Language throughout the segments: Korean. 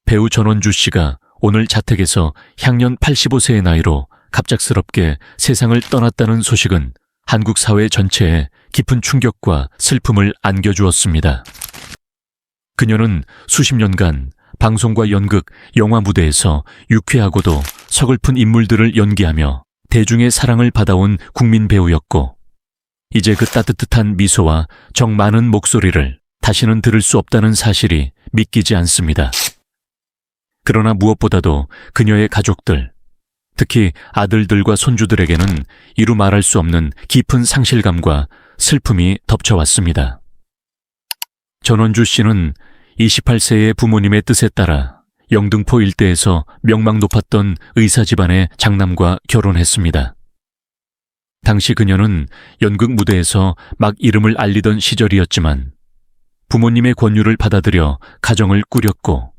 배우 전원주 씨가 오늘 자택에서 향년 85세의 나이로 갑작스럽게 세상을 떠났다는 소식은 한국 사회 전체에 깊은 충격과 슬픔을 안겨주었습니다. 그녀는 수십 년간 방송과 연극, 영화 무대에서 유쾌하고도 서글픈 인물들을 연기하며 대중의 사랑을 받아온 국민 배우였고, 이제 그 따뜻한 미소와 정 많은 목소리를 다시는 들을 수 없다는 사실이 믿기지 않습니다. 그러나 무엇보다도 그녀의 가족들, 특히 아들들과 손주들에게는 이루 말할 수 없는 깊은 상실감과 슬픔이 덮쳐왔습니다. 전원주 씨는 28세의 부모님의 뜻에 따라 영등포 일대에서 명망 높았던 의사 집안의 장남과 결혼했습니다. 당시 그녀는 연극 무대에서 막 이름을 알리던 시절이었지만 부모님의 권유를 받아들여 가정을 꾸렸고,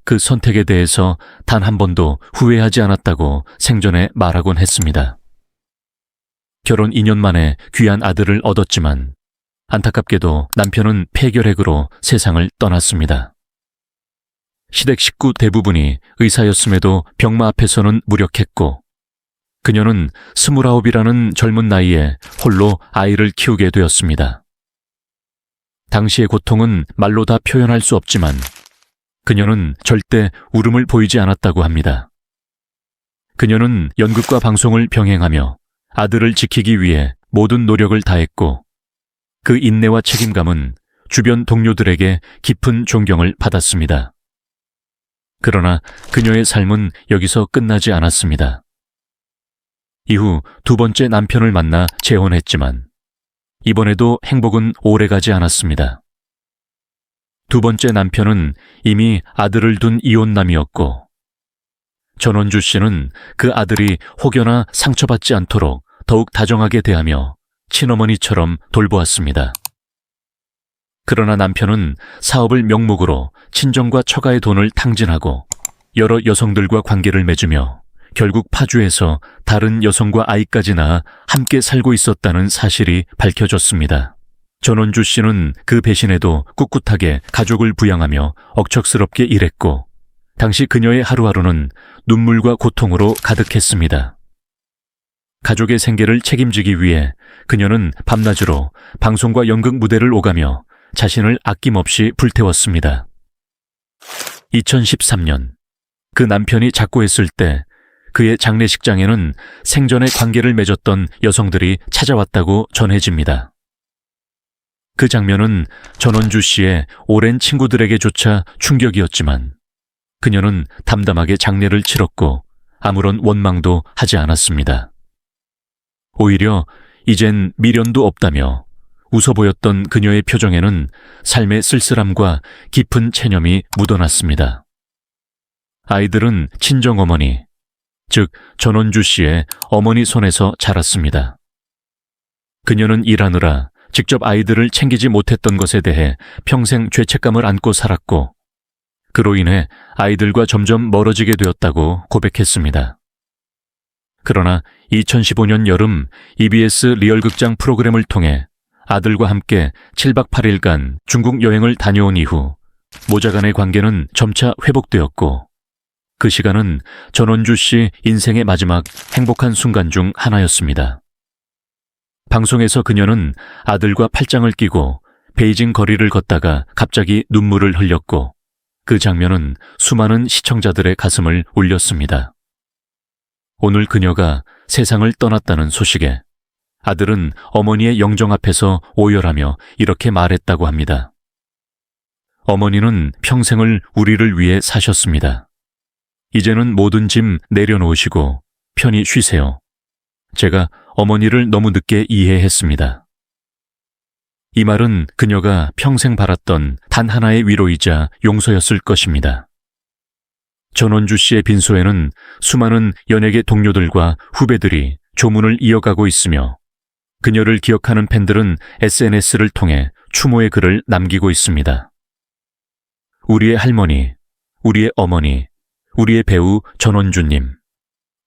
그 선택에 대해서 단 한 번도 후회하지 않았다고 생전에 말하곤 했습니다. 결혼 2년 만에 귀한 아들을 얻었지만 안타깝게도 남편은 폐결핵으로 세상을 떠났습니다. 시댁 식구 대부분이 의사였음에도 병마 앞에서는 무력했고, 그녀는 29이라는 젊은 나이에 홀로 아이를 키우게 되었습니다. 당시의 고통은 말로 다 표현할 수 없지만 그녀는 절대 울음을 보이지 않았다고 합니다. 그녀는 연극과 방송을 병행하며 아들을 지키기 위해 모든 노력을 다했고, 그 인내와 책임감은 주변 동료들에게 깊은 존경을 받았습니다. 그러나 그녀의 삶은 여기서 끝나지 않았습니다. 이후 두 번째 남편을 만나 재혼했지만 이번에도 행복은 오래가지 않았습니다. 두 번째 남편은 이미 아들을 둔 이혼남이었고, 전원주 씨는 그 아들이 혹여나 상처받지 않도록 더욱 다정하게 대하며 친어머니처럼 돌보았습니다. 그러나 남편은 사업을 명목으로 친정과 처가의 돈을 탕진하고 여러 여성들과 관계를 맺으며 결국 파주에서 다른 여성과 아이까지 낳아 함께 살고 있었다는 사실이 밝혀졌습니다. 전원주 씨는 그 배신에도 꿋꿋하게 가족을 부양하며 억척스럽게 일했고, 당시 그녀의 하루하루는 눈물과 고통으로 가득했습니다. 가족의 생계를 책임지기 위해 그녀는 밤낮으로 방송과 연극 무대를 오가며 자신을 아낌없이 불태웠습니다. 2013년, 그 남편이 작고했을 때 그의 장례식장에는 생전에 관계를 맺었던 여성들이 찾아왔다고 전해집니다. 그 장면은 전원주 씨의 오랜 친구들에게조차 충격이었지만 그녀는 담담하게 장례를 치렀고 아무런 원망도 하지 않았습니다. 오히려 이젠 미련도 없다며 웃어 보였던 그녀의 표정에는 삶의 쓸쓸함과 깊은 체념이 묻어났습니다. 아이들은 친정어머니, 즉 전원주 씨의 어머니 손에서 자랐습니다. 그녀는 일하느라 직접 아이들을 챙기지 못했던 것에 대해 평생 죄책감을 안고 살았고, 그로 인해 아이들과 점점 멀어지게 되었다고 고백했습니다. 그러나 2015년 여름 EBS 리얼극장 프로그램을 통해 아들과 함께 7박 8일간 중국 여행을 다녀온 이후 모자 간의 관계는 점차 회복되었고, 그 시간은 전원주 씨 인생의 마지막 행복한 순간 중 하나였습니다. 방송에서 그녀는 아들과 팔짱을 끼고 베이징 거리를 걷다가 갑자기 눈물을 흘렸고, 그 장면은 수많은 시청자들의 가슴을 울렸습니다. 오늘 그녀가 세상을 떠났다는 소식에 아들은 어머니의 영정 앞에서 오열하며 이렇게 말했다고 합니다. 어머니는 평생을 우리를 위해 사셨습니다. 이제는 모든 짐 내려놓으시고 편히 쉬세요. 제가 어머니를 너무 늦게 이해했습니다. 이 말은 그녀가 평생 바랐던 단 하나의 위로이자 용서였을 것입니다. 전원주 씨의 빈소에는 수많은 연예계 동료들과 후배들이 조문을 이어가고 있으며, 그녀를 기억하는 팬들은 SNS를 통해 추모의 글을 남기고 있습니다. 우리의 할머니, 우리의 어머니, 우리의 배우 전원주님,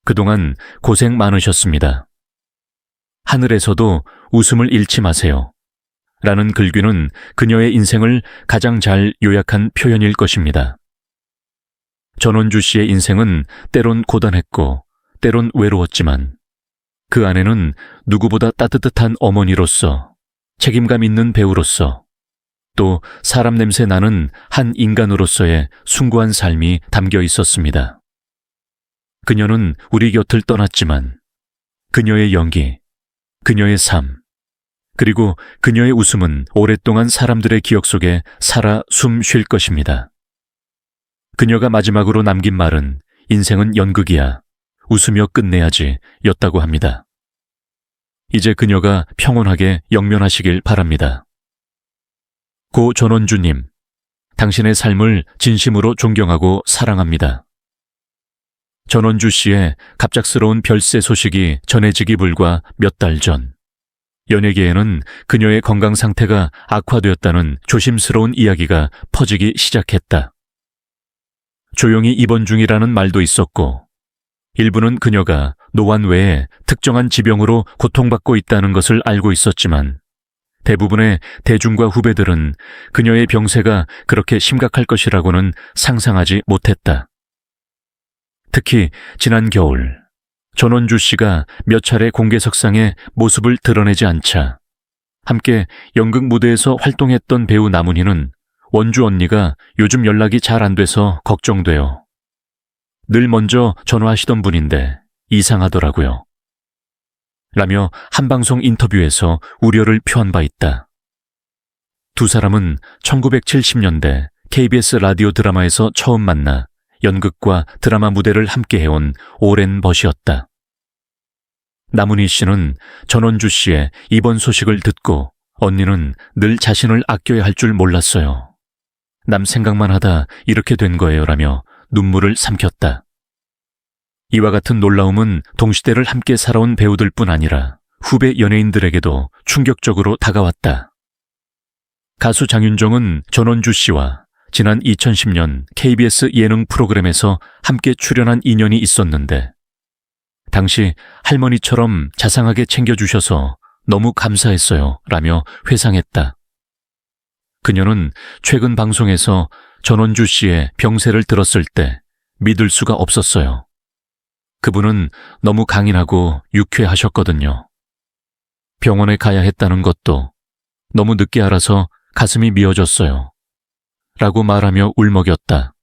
그동안 고생 많으셨습니다. 하늘에서도 웃음을 잃지 마세요. 라는 글귀는 그녀의 인생을 가장 잘 요약한 표현일 것입니다. 전원주 씨의 인생은 때론 고단했고 때론 외로웠지만 그 안에는 누구보다 따뜻한 어머니로서, 책임감 있는 배우로서, 또 사람 냄새 나는 한 인간으로서의 숭고한 삶이 담겨 있었습니다. 그녀는 우리 곁을 떠났지만 그녀의 연기, 그녀의 삶, 그리고 그녀의 웃음은 오랫동안 사람들의 기억 속에 살아 숨 쉴 것입니다. 그녀가 마지막으로 남긴 말은 인생은 연극이야, 웃으며 끝내야지 였다고 합니다. 이제 그녀가 평온하게 영면하시길 바랍니다. 고 전원주님, 당신의 삶을 진심으로 존경하고 사랑합니다. 전원주 씨의 갑작스러운 별세 소식이 전해지기 불과 몇 달 전, 연예계에는 그녀의 건강 상태가 악화되었다는 조심스러운 이야기가 퍼지기 시작했다. 조용히 입원 중이라는 말도 있었고, 일부는 그녀가 노환 외에 특정한 지병으로 고통받고 있다는 것을 알고 있었지만, 대부분의 대중과 후배들은 그녀의 병세가 그렇게 심각할 것이라고는 상상하지 못했다. 특히 지난 겨울, 전원주 씨가 몇 차례 공개석상에 모습을 드러내지 않자 함께 연극 무대에서 활동했던 배우 남은희는 원주 언니가 요즘 연락이 잘 안 돼서 걱정돼요. 늘 먼저 전화하시던 분인데 이상하더라고요. 라며 한 방송 인터뷰에서 우려를 표한 바 있다. 두 사람은 1970년대 KBS 라디오 드라마에서 처음 만나 연극과 드라마 무대를 함께 해온 오랜 벗이었다. 남은희 씨는 전원주 씨의 입원 소식을 듣고 언니는 늘 자신을 아껴야 할 줄 몰랐어요. 남 생각만 하다 이렇게 된 거예요 라며 눈물을 삼켰다. 이와 같은 놀라움은 동시대를 함께 살아온 배우들뿐 아니라 후배 연예인들에게도 충격적으로 다가왔다. 가수 장윤정은 전원주 씨와 지난 2010년 KBS 예능 프로그램에서 함께 출연한 인연이 있었는데 당시 할머니처럼 자상하게 챙겨주셔서 너무 감사했어요 라며 회상했다. 그녀는 최근 방송에서 전원주 씨의 병세를 들었을 때 믿을 수가 없었어요. 그분은 너무 강인하고 유쾌하셨거든요. 병원에 가야 했다는 것도 너무 늦게 알아서 가슴이 미어졌어요. 라고 말하며 울먹였다.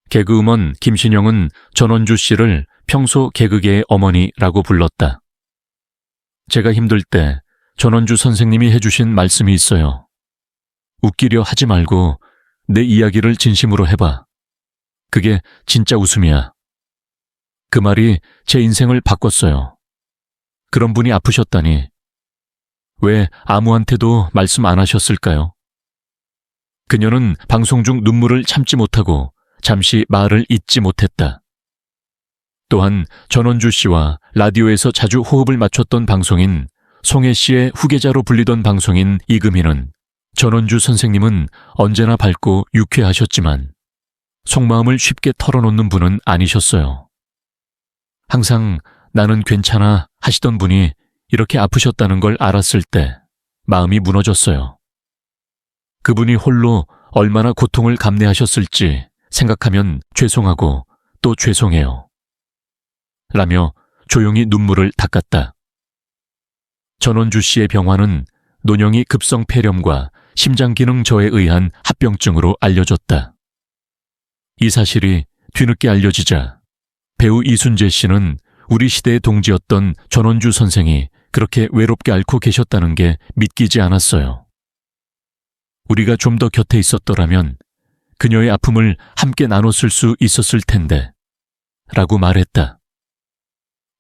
개그우먼 김신영은 전원주 씨를 평소 개그계의 어머니라고 불렀다. 제가 힘들 때 전원주 선생님이 해주신 말씀이 있어요. 웃기려 하지 말고 내 이야기를 진심으로 해봐. 그게 진짜 웃음이야. 그 말이 제 인생을 바꿨어요. 그런 분이 아프셨다니. 왜 아무한테도 말씀 안 하셨을까요? 그녀는 방송 중 눈물을 참지 못하고 잠시 말을 잇지 못했다. 또한 전원주 씨와 라디오에서 자주 호흡을 맞췄던 방송인 송혜 씨의 후계자로 불리던 방송인 이금희는 전원주 선생님은 언제나 밝고 유쾌하셨지만 속마음을 쉽게 털어놓는 분은 아니셨어요. 항상 나는 괜찮아 하시던 분이 이렇게 아프셨다는 걸 알았을 때 마음이 무너졌어요. 그분이 홀로 얼마나 고통을 감내하셨을지 생각하면 죄송하고 또 죄송해요. 라며 조용히 눈물을 닦았다. 전원주 씨의 병환은 노령이 급성 폐렴과 심장기능 저해에 의한 합병증으로 알려졌다. 이 사실이 뒤늦게 알려지자 배우 이순재 씨는 우리 시대의 동지였던 전원주 선생이 그렇게 외롭게 앓고 계셨다는 게 믿기지 않았어요. 우리가 좀 더 곁에 있었더라면 그녀의 아픔을 함께 나눴을 수 있었을 텐데 라고 말했다.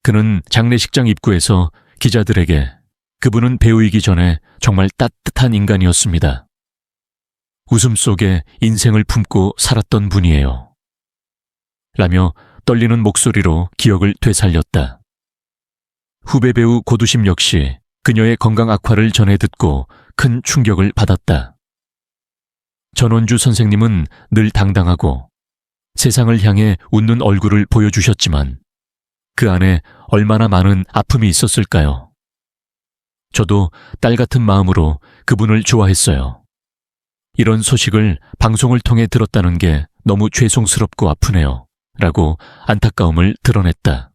그는 장례식장 입구에서 기자들에게 그분은 배우이기 전에 정말 따뜻한 인간이었습니다. 웃음 속에 인생을 품고 살았던 분이에요. 라며 떨리는 목소리로 기억을 되살렸다. 후배 배우 고두심 역시 그녀의 건강 악화를 전해 듣고 큰 충격을 받았다. 전원주 선생님은 늘 당당하고 세상을 향해 웃는 얼굴을 보여주셨지만 그 안에 얼마나 많은 아픔이 있었을까요? 저도 딸 같은 마음으로 그분을 좋아했어요. 이런 소식을 방송을 통해 들었다는 게 너무 죄송스럽고 아프네요. 라고 안타까움을 드러냈다.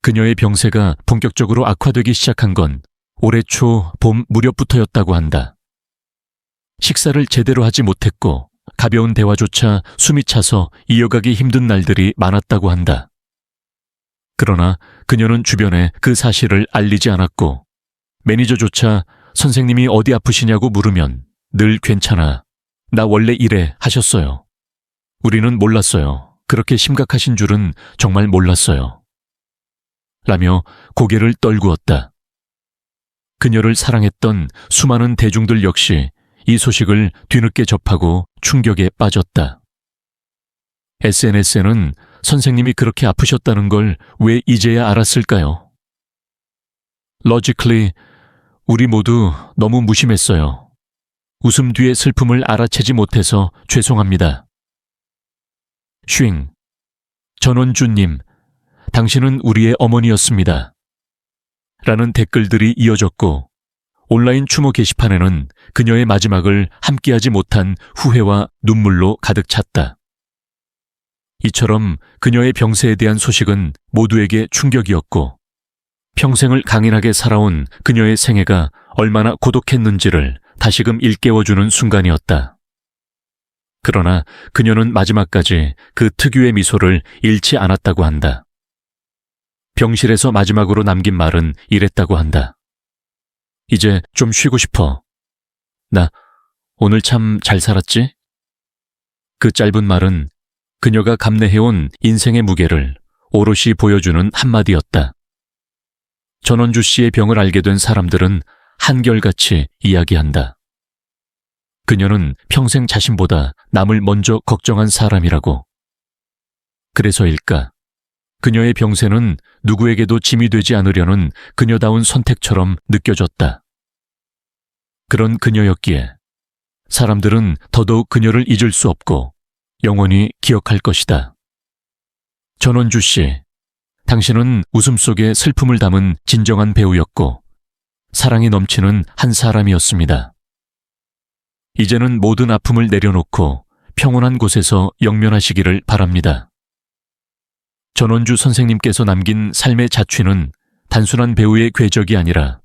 그녀의 병세가 본격적으로 악화되기 시작한 건 올해 초 봄 무렵부터였다고 한다. 식사를 제대로 하지 못했고 가벼운 대화조차 숨이 차서 이어가기 힘든 날들이 많았다고 한다. 그러나 그녀는 주변에 그 사실을 알리지 않았고 매니저조차 선생님이 어디 아프시냐고 물으면 늘 괜찮아. 나 원래 이래 하셨어요. 우리는 몰랐어요. 그렇게 심각하신 줄은 정말 몰랐어요. 라며 고개를 떨구었다. 그녀를 사랑했던 수많은 대중들 역시 이 소식을 뒤늦게 접하고 충격에 빠졌다. SNS에는 선생님이 그렇게 아프셨다는 걸 왜 이제야 알았을까요? Logically, 우리 모두 너무 무심했어요. 웃음 뒤의 슬픔을 알아채지 못해서 죄송합니다. 쉥, 전원주님, 당신은 우리의 어머니였습니다. 라는 댓글들이 이어졌고 온라인 추모 게시판에는 그녀의 마지막을 함께하지 못한 후회와 눈물로 가득 찼다. 이처럼 그녀의 병세에 대한 소식은 모두에게 충격이었고 평생을 강인하게 살아온 그녀의 생애가 얼마나 고독했는지를 다시금 일깨워주는 순간이었다. 그러나 그녀는 마지막까지 그 특유의 미소를 잃지 않았다고 한다. 병실에서 마지막으로 남긴 말은 이랬다고 한다. 이제 좀 쉬고 싶어. 나 오늘 참 잘 살았지? 그 짧은 말은 그녀가 감내해온 인생의 무게를 오롯이 보여주는 한마디였다. 전원주 씨의 병을 알게 된 사람들은 한결같이 이야기한다. 그녀는 평생 자신보다 남을 먼저 걱정한 사람이라고. 그래서일까? 그녀의 병세는 누구에게도 짐이 되지 않으려는 그녀다운 선택처럼 느껴졌다. 그런 그녀였기에 사람들은 더더욱 그녀를 잊을 수 없고 영원히 기억할 것이다. 전원주 씨, 당신은 웃음 속에 슬픔을 담은 진정한 배우였고 사랑이 넘치는 한 사람이었습니다. 이제는 모든 아픔을 내려놓고 평온한 곳에서 영면하시기를 바랍니다. 전원주 선생님께서 남긴 삶의 자취는 단순한 배우의 궤적이 아니라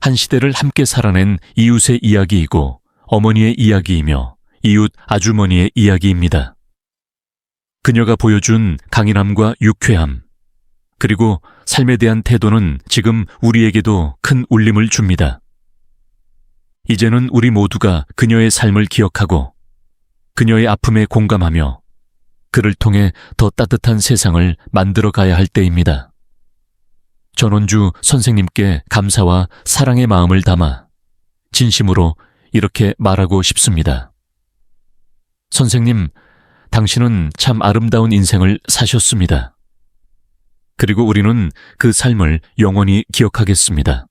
한 시대를 함께 살아낸 이웃의 이야기이고 어머니의 이야기이며 이웃 아주머니의 이야기입니다. 그녀가 보여준 강인함과 유쾌함, 그리고 삶에 대한 태도는 지금 우리에게도 큰 울림을 줍니다. 이제는 우리 모두가 그녀의 삶을 기억하고 그녀의 아픔에 공감하며 그를 통해 더 따뜻한 세상을 만들어 가야 할 때입니다. 전원주 선생님께 감사와 사랑의 마음을 담아 진심으로 이렇게 말하고 싶습니다. 선생님, 당신은 참 아름다운 인생을 사셨습니다. 그리고 우리는 그 삶을 영원히 기억하겠습니다.